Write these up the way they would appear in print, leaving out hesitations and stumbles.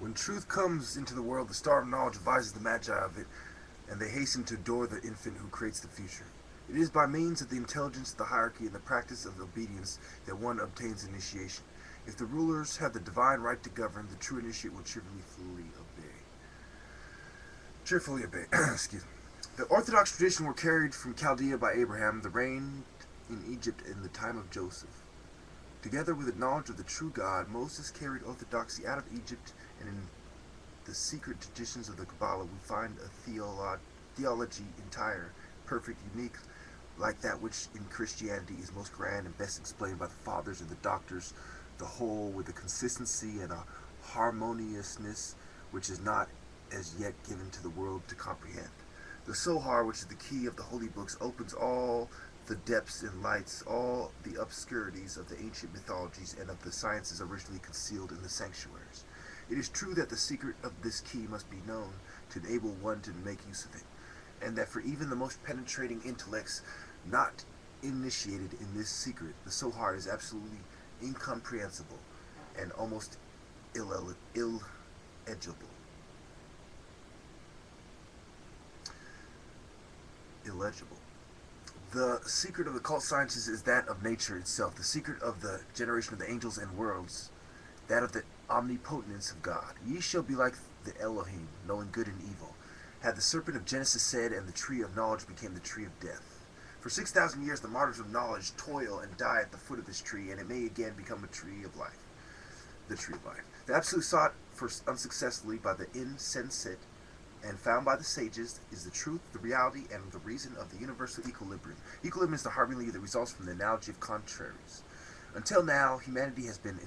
When truth comes into the world, the star of knowledge advises the magi of it, and they hasten to adore the infant who creates the future. It is by means of the intelligence, the hierarchy, and the practice of obedience that one obtains initiation. If the rulers have the divine right to govern, the true initiate will cheerfully obey. Excuse me. The Orthodox tradition were carried from Chaldea by Abraham, the reign in Egypt in the time of Joseph. Together with the knowledge of the true God, Moses carried orthodoxy out of Egypt, and in the secret traditions of the Kabbalah we find a theology entire, perfect, unique, like that which in Christianity is most grand and best explained by the fathers and the doctors, the whole with a consistency and a harmoniousness which is not as yet given to the world to comprehend. The Sohar, which is the key of the holy books, opens all the depths and lights all the obscurities of the ancient mythologies and of the sciences originally concealed in the sanctuaries. It is true that the secret of this key must be known to enable one to make use of it, and that for even the most penetrating intellects not initiated in this secret, the Sohar is absolutely incomprehensible and almost illegible. The secret of the occult sciences is that of nature itself, the secret of the generation of the angels and worlds, that of the omnipotence of God. Ye shall be like the Elohim, knowing good and evil. Had the serpent of Genesis said, and the tree of knowledge became the tree of death. For 6,000 years the martyrs of knowledge toil and die at the foot of this tree, and it may again become a tree of life. The tree of life. The Absolute sought for unsuccessfully by the insensate and found by the sages is the truth, the reality, and the reason of the universal equilibrium. Equilibrium is the harmony that results from the analogy of contraries. Until now, humanity has been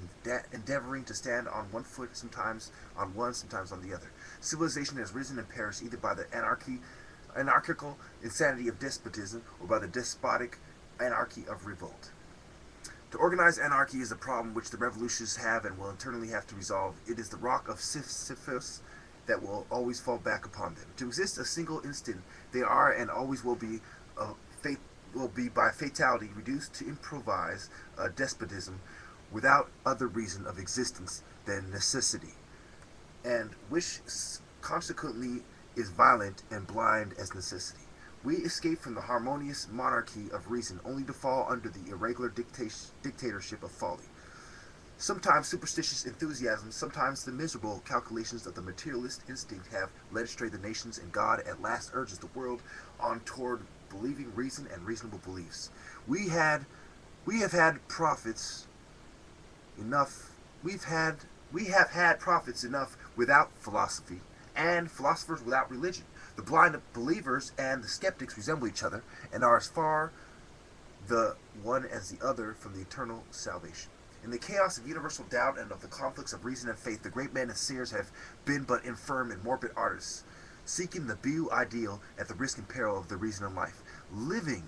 endeavoring to stand on one foot, sometimes on one, sometimes on the other. Civilization has risen and perished either by the anarchical insanity of despotism or by the despotic anarchy of revolt. To organize anarchy is a problem which the revolutionists have and will internally have to resolve. It is the rock of Sisyphus that will always fall back upon them. To exist a single instant, they are and always will be by fatality reduced to improvise despotism without other reason of existence than necessity, and which consequently is violent and blind as necessity. We escape from the harmonious monarchy of reason only to fall under the irregular dictatorship of folly. Sometimes superstitious enthusiasm, sometimes the miserable calculations of the materialist instinct have led astray the nations, and God at last urges the world on toward believing reason and reasonable beliefs. We have had prophets enough. We have had prophets enough without philosophy, and philosophers without religion. The blind believers and the skeptics resemble each other, and are as far the one as the other from the eternal salvation. In the chaos of universal doubt and of the conflicts of reason and faith, the great men and seers have been but infirm and morbid artists, seeking the beau ideal at the risk and peril of their reason and life. Living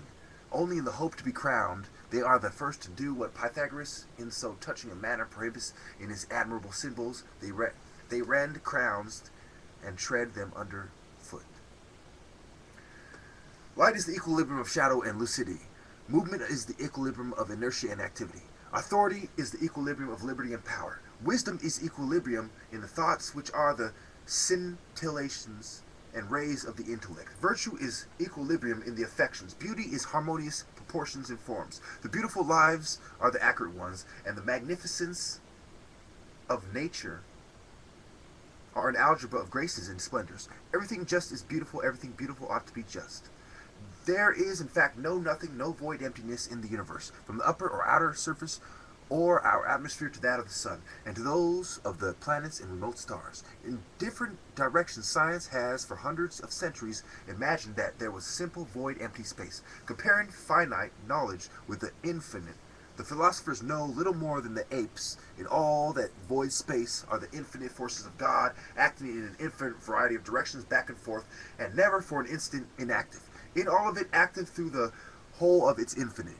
only in the hope to be crowned, they are the first to do what Pythagoras, in so touching a manner, prohibits in his admirable symbols. They rend crowns and tread them under foot. Light is the equilibrium of shadow and lucidity. Movement is the equilibrium of inertia and activity. Authority is the equilibrium of liberty and power. Wisdom is equilibrium in the thoughts, which are the scintillations and rays of the intellect. Virtue is equilibrium in the affections. Beauty is harmonious proportions and forms. The beautiful lives are the accurate ones, and the magnificence of nature are an algebra of graces and splendors. Everything just is beautiful. Everything beautiful ought to be just. There is, in fact, no nothing, no void emptiness in the universe, from the upper or outer surface or our atmosphere to that of the sun, and to those of the planets and remote stars. In different directions, science has, for hundreds of centuries, imagined that there was simple, void, empty space. Comparing finite knowledge with the infinite, the philosophers know little more than the apes. In all that void space are the infinite forces of God, acting in an infinite variety of directions back and forth, and never for an instant inactive. In all of it, active through the whole of its infinite.